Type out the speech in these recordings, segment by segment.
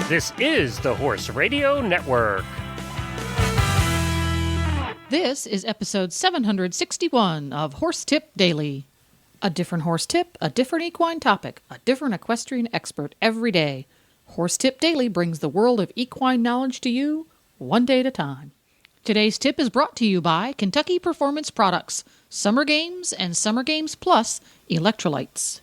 This is the Horse Radio Network. This is episode 761 of Horse Tip Daily. A different horse tip, a different equine topic, a different equestrian expert every day. Horse Tip Daily brings the world of equine knowledge to you, one day at a time. Today's tip is brought to you by Kentucky Performance Products, Summer Games and Summer Games Plus electrolytes.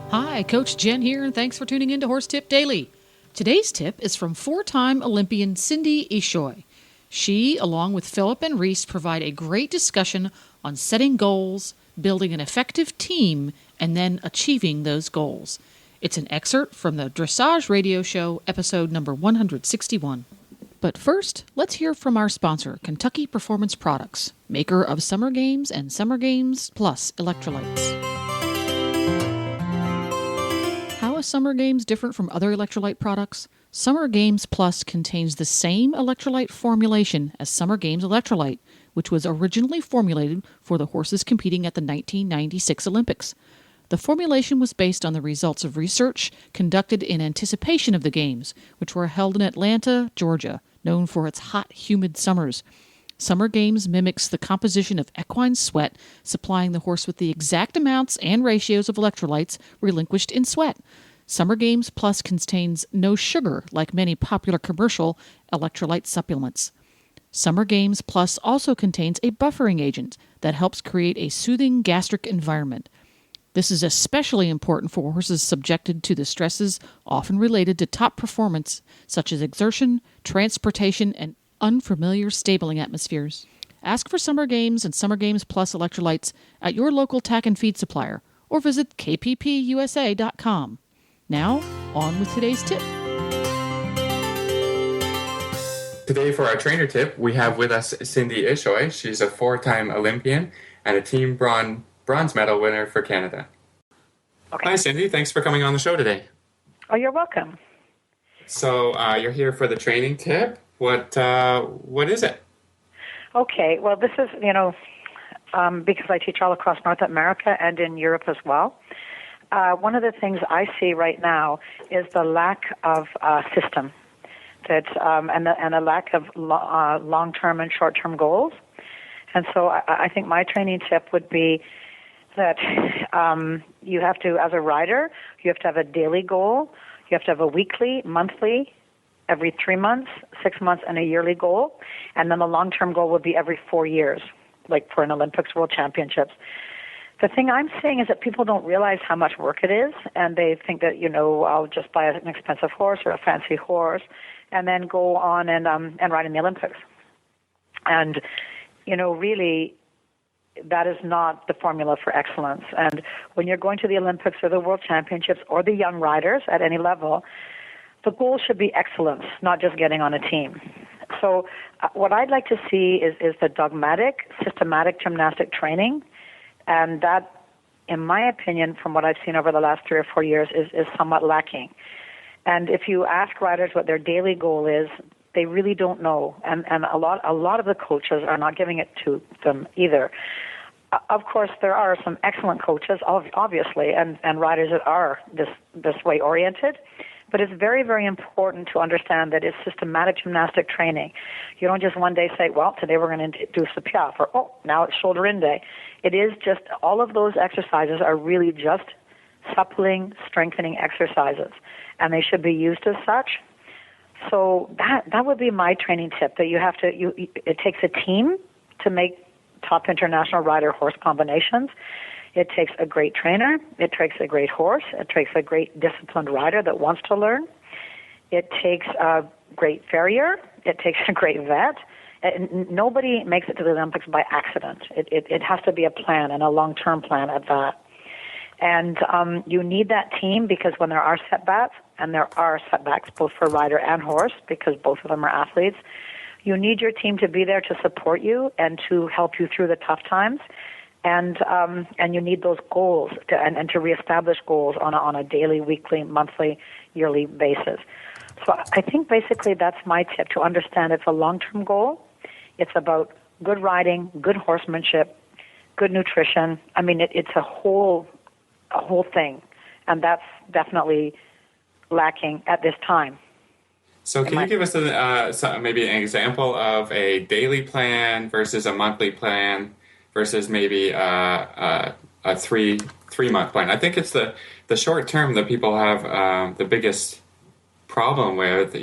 Hi, Coach Jen here, and thanks for tuning in to Horse Tip Daily. Today's tip is from four-time Olympian Cindy Ishoy. She, along with Philip and Reese, provide a great discussion on setting goals, building an effective team, and then achieving those goals. It's an excerpt from the Dressage Radio Show, episode number 161. But first, let's hear from our sponsor, Kentucky Performance Products, maker of Summer Games and Summer Games Plus electrolytes. How is Summer Games different from other electrolyte products? Summer Games Plus contains the same electrolyte formulation as Summer Games Electrolyte, which was originally formulated for the horses competing at the 1996 Olympics. The formulation was based on the results of research conducted in anticipation of the Games, which were held in Atlanta, Georgia, known for its hot, humid summers. Summer Games mimics the composition of equine sweat, supplying the horse with the exact amounts and ratios of electrolytes relinquished in sweat. Summer Games Plus contains no sugar, like many popular commercial electrolyte supplements. Summer Games Plus also contains a buffering agent that helps create a soothing gastric environment. This is especially important for horses subjected to the stresses often related to top performance, such as exertion, transportation, and unfamiliar stabling atmospheres. Ask for Summer Games and Summer Games Plus electrolytes at your local tack and feed supplier or visit kppusa.com. Now, on with today's tip. Today for our trainer tip, we have with us Cindy Ishoy. She's a four-time Olympian and a team bronze medal winner for Canada. Okay. Hi, Cindy. Thanks for coming on the show today. Oh, you're welcome. So you're here for the training tip. What is it? Okay. Well, this is, because I teach all across North America and in Europe as well. One of the things I see right now is the lack of system, and a lack of long-term and short-term goals. And so I think my training tip would be that you have to, as a rider, you have to have a daily goal. You have to have a weekly, monthly, every 3 months, 6 months, and a yearly goal. And then the long-term goal would be every 4 years, like for an Olympics, World Championships. The thing I'm saying is that people don't realize how much work it is, and they think that, I'll just buy an expensive horse or a fancy horse and then go on and ride in the Olympics. And, really, that is not the formula for excellence. And when you're going to the Olympics or the World Championships or the young riders at any level, the goal should be excellence, not just getting on a team. So what I'd like to see is the dogmatic, systematic gymnastic training. And that, in my opinion, from what I've seen over the last 3 or 4 years, is somewhat lacking. And if you ask riders what their daily goal is, they really don't know. And a lot of the coaches are not giving it to them either. Of course, there are some excellent coaches, obviously, and riders that are this way oriented. But it's very, very important to understand that it's systematic gymnastic training. You don't just one day say, well, today we're going to do Succes, or, oh, now it's shoulder in day. It is just, all of those exercises are really just suppling, strengthening exercises, and they should be used as such. So that would be my training tip, that you have to, it takes a team to make top international rider-horse combinations. It takes a great trainer. It takes a great horse. It takes a great disciplined rider that wants to learn. It takes a great farrier. It takes a great vet. Nobody makes it to the Olympics by accident. It has to be a plan, and a long-term plan at that. And you need that team, because when there are setbacks, and there are setbacks both for rider and horse, because both of them are athletes, you need your team to be there to support you and to help you through the tough times. And you need those goals and to reestablish goals on a daily, weekly, monthly, yearly basis. So I think basically that's my tip, to understand it's a long-term goal. It's about good riding, good horsemanship, good nutrition. I mean, it's a whole thing, and that's definitely lacking at this time. So can you give us maybe an example of a daily plan versus a monthly plan versus maybe a 3 month plan? I think it's the short term that people have the biggest problem with.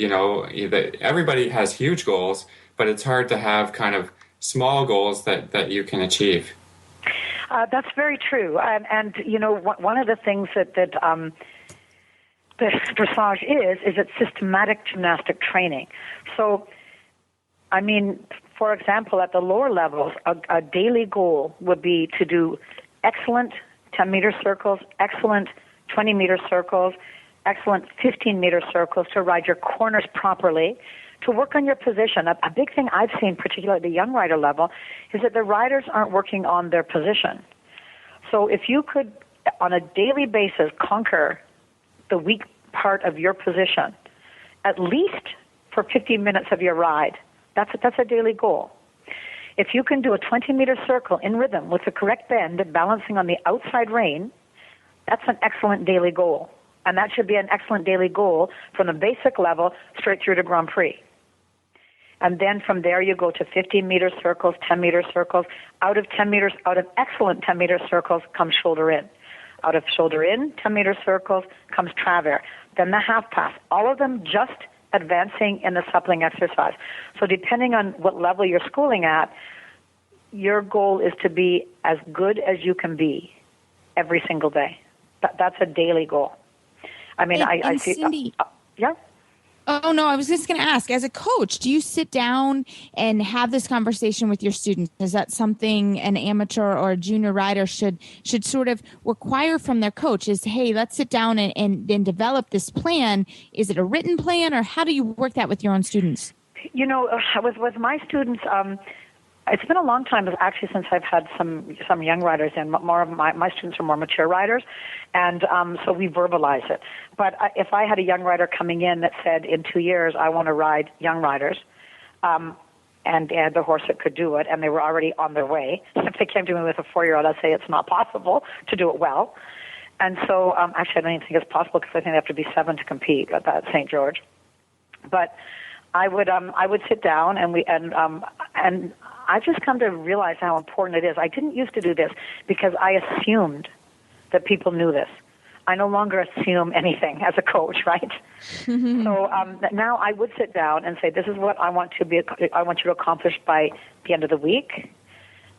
Everybody has huge goals, but it's hard to have kind of small goals that you can achieve. That's very true. And one of the things that the dressage is it's systematic gymnastic training. So, I mean, for example, at the lower levels, a daily goal would be to do excellent 10-meter circles, excellent 20-meter circles, excellent 15-meter circles, to ride your corners properly, to work on your position. A big thing I've seen, particularly at the young rider level, is that the riders aren't working on their position. So if you could, on a daily basis, conquer the weak part of your position, at least for 15 minutes of your ride, that's a daily goal. If you can do a 20-meter circle in rhythm with the correct bend, balancing on the outside rein, that's an excellent daily goal. And that should be an excellent daily goal from the basic level straight through to Grand Prix. And then from there you go to 15-meter circles, 10-meter circles. Out of excellent 10-meter circles comes shoulder in. Out of shoulder in, 10-meter circles, comes travers. Then the half pass. All of them just advancing in the suppling exercise. So depending on what level you're schooling at, your goal is to be as good as you can be every single day. That's a daily goal. I mean, I see. Cindy, yeah. Oh, no, I was just going to ask, as a coach, do you sit down and have this conversation with your students? Is that something an amateur or a junior rider should sort of require from their coach is, hey, let's sit down and develop this plan? Is it a written plan, or how do you work that with your own students? With my students, it's been a long time actually since I've had some young riders in. More of my students are more mature riders, and so we verbalize it. But if I had a young rider coming in that said, in 2 years, I want to ride young riders, and the horse that could do it, and they were already on their way. If they came to me with a 4-year-old, I'd say it's not possible to do it well. And so actually I don't even think it's possible, because I think they have to be 7 to compete at that St. George. But I would sit down and I've just come to realize how important it is. I didn't used to do this because I assumed that people knew this. I no longer assume anything as a coach, right? So now I would sit down and say, this is what I want you to accomplish by the end of the week,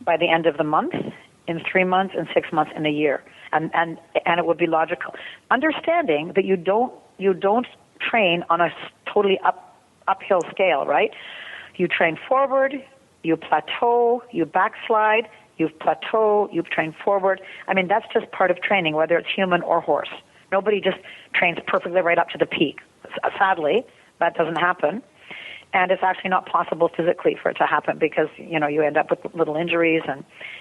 by the end of the month, in 3 months, in 6 months, in a year. And it would be logical. Understanding that you don't train on a totally uphill scale, right? You train forward, you plateau, you backslide, you plateau, you train forward. I mean, that's just part of training, whether it's human or horse. Nobody just trains perfectly right up to the peak. Sadly, that doesn't happen. And it's actually not possible physically for it to happen, because, you end up with little injuries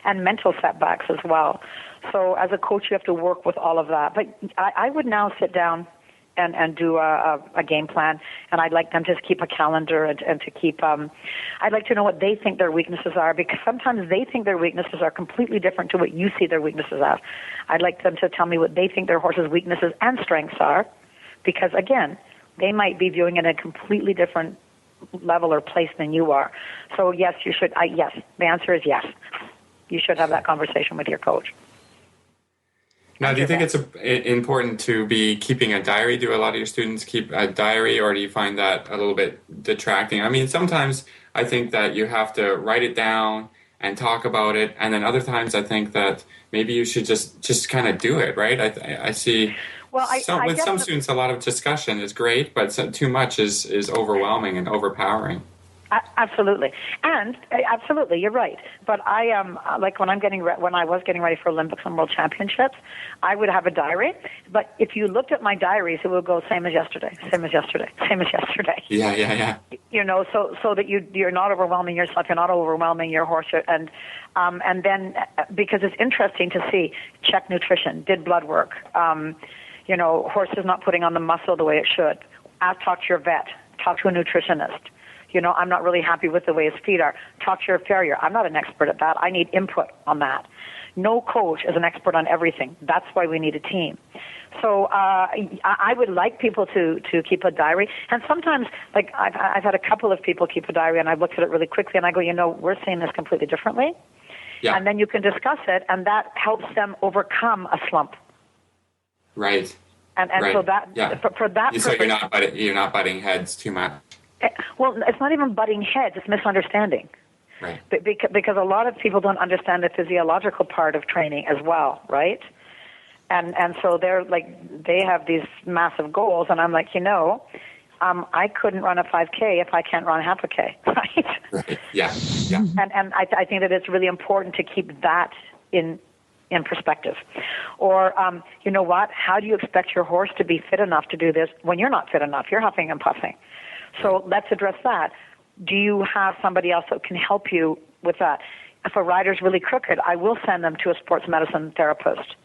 and mental setbacks as well. So as a coach, you have to work with all of that. But I would now sit down and do a game plan, and I'd like them to keep a calendar and to keep, I'd like to know what they think their weaknesses are, because sometimes they think their weaknesses are completely different to what you see their weaknesses as. I'd like them to tell me what they think their horse's weaknesses and strengths are, because again, they might be viewing it at a completely different level or place than you are. So yes, you should, yes, the answer is yes. You should have that conversation with your coach. Now, do you think it's important to be keeping a diary? Do a lot of your students keep a diary, or do you find that a little bit detracting? I mean, sometimes I think that you have to write it down and talk about it, and then other times I think that maybe you should just kind of do it, right? I see with some students a lot of discussion is great, but too much is overwhelming and overpowering. Absolutely, and absolutely, you're right. But I like when I was getting ready for Olympics and World Championships, I would have a diary. But if you looked at my diaries, it would go same as yesterday, same as yesterday, same as yesterday. Yeah. So that you're not overwhelming yourself, you're not overwhelming your horse, and then because it's interesting to see, check nutrition, did blood work, horse is not putting on the muscle the way it should. Talk to your vet, talk to a nutritionist. I'm not really happy with the way his feet are. Talk to your farrier. I'm not an expert at that. I need input on that. No coach is an expert on everything. That's why we need a team. So I would like people to keep a diary. And sometimes, like, I've had a couple of people keep a diary, and I've looked at it really quickly, and I go, we're seeing this completely differently. Yeah. And then you can discuss it, and that helps them overcome a slump. Right. And right. So that for that so purpose, you're not butting heads too much. Well, it's not even butting heads; it's misunderstanding. Right. Because a lot of people don't understand the physiological part of training as well, right? And so they have these massive goals, and I'm like, I couldn't run a 5K if I can't run half a K, right? Right. Yeah. Yeah. And I think that it's really important to keep that in perspective. Or, you know what? How do you expect your horse to be fit enough to do this when you're not fit enough? You're huffing and puffing. So let's address that. Do you have somebody else that can help you with that? If a rider's really crooked, I will send them to a sports medicine therapist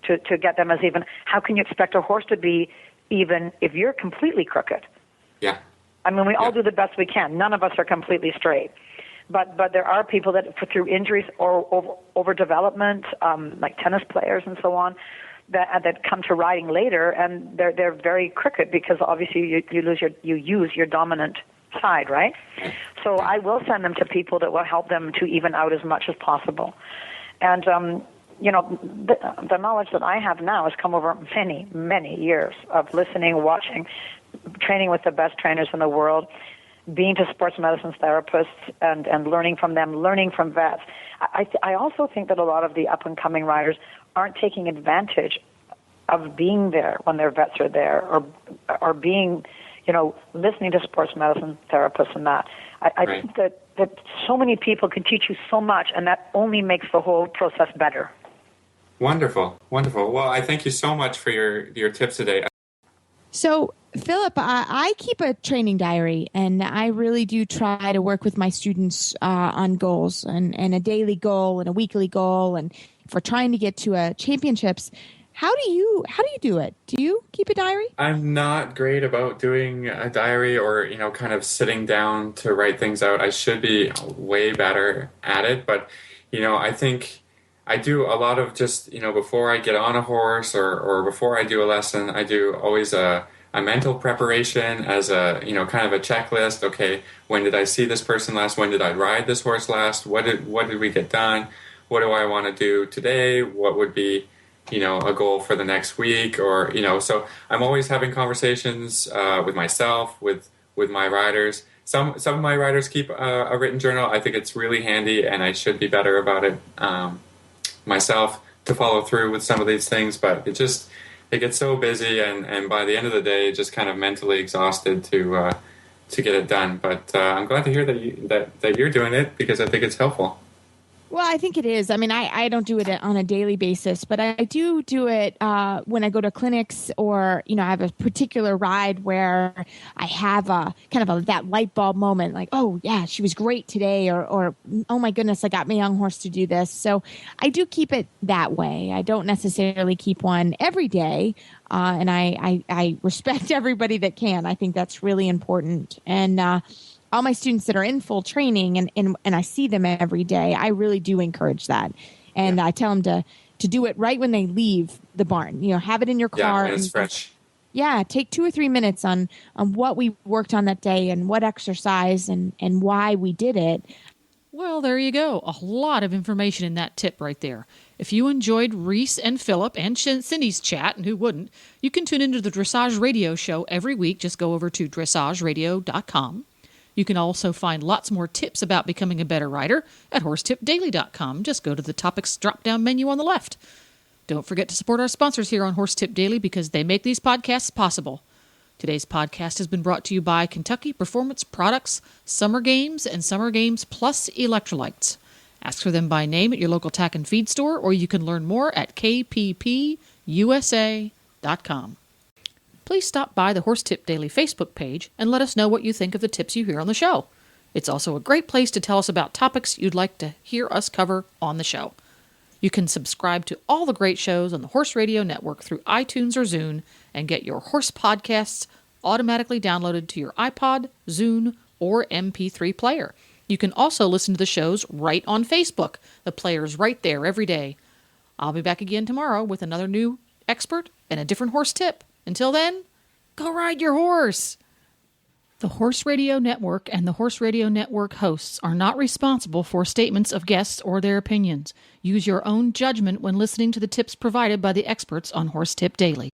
to get them as even. How can you expect a horse to be even if you're completely crooked? Yeah. I mean, we all do the best we can. None of us are completely straight. But there are people that, through injuries or overdevelopment, like tennis players and so on, that come to riding later, and they're very crooked because obviously you use your dominant side, right? So I will send them to people that will help them to even out as much as possible. And the knowledge that I have now has come over many, many years of listening, watching, training with the best trainers in the world, being to sports medicine therapists and learning from them, learning from vets. I also think that a lot of the up-and-coming riders aren't taking advantage of being there when their vets are there or being, listening to sports medicine therapists and that. I think that so many people can teach you so much, and that only makes the whole process better. Wonderful. Wonderful. Well, I thank you so much for your tips today. So, Philip, I keep a training diary, and I really do try to work with my students on goals and a daily goal and a weekly goal. And if we're trying to get to championships, how do you do it? Do you keep a diary? I'm not great about doing a diary or, kind of sitting down to write things out. I should be way better at it. But, I think I do a lot of just, before I get on a horse or before I do a lesson, I do always a mental preparation as a, kind of a checklist. Okay, when did I see this person last? When did I ride this horse last? What did we get done? What do I want to do today? What would be, a goal for the next week? Or, so I'm always having conversations with myself, with my riders. Some of my riders keep a written journal. I think it's really handy, and I should be better about it myself to follow through with some of these things. But it gets so busy, and by the end of the day, just kind of mentally exhausted to get it done. But I'm glad to hear that you're doing it, because I think it's helpful. Well, I think it is. I mean, I don't do it on a daily basis, but I do it when I go to clinics or, I have a particular ride where I have that light bulb moment, like, oh, yeah, she was great today, or oh, my goodness, I got my young horse to do this. So I do keep it that way. I don't necessarily keep one every day, and I respect everybody that can. I think that's really important. And all my students that are in full training and I see them every day, I really do encourage that. And I tell them to do it right when they leave the barn. Have it in your car. Yeah, when it's fresh. Yeah, take 2 or 3 minutes on what we worked on that day and what exercise and why we did it. Well, there you go. A lot of information in that tip right there. If you enjoyed Reese and Philip and Cindy's chat, and who wouldn't, you can tune into the Dressage Radio Show every week. Just go over to dressageradio.com. You can also find lots more tips about becoming a better rider at horsetipdaily.com. Just go to the topics drop-down menu on the left. Don't forget to support our sponsors here on Horse Tip Daily, because they make these podcasts possible. Today's podcast has been brought to you by Kentucky Performance Products, Summer Games, and Summer Games Plus Electrolytes. Ask for them by name at your local tack and feed store, or you can learn more at kppusa.com. Please stop by the Horse Tip Daily Facebook page and let us know what you think of the tips you hear on the show. It's also a great place to tell us about topics you'd like to hear us cover on the show. You can subscribe to all the great shows on the Horse Radio Network through iTunes or Zune and get your horse podcasts automatically downloaded to your iPod, Zune, or MP3 player. You can also listen to the shows right on Facebook. The player's right there every day. I'll be back again tomorrow with another new expert and a different horse tip. Until then, go ride your horse! The Horse Radio Network and the Horse Radio Network hosts are not responsible for statements of guests or their opinions. Use your own judgment when listening to the tips provided by the experts on Horse Tip Daily.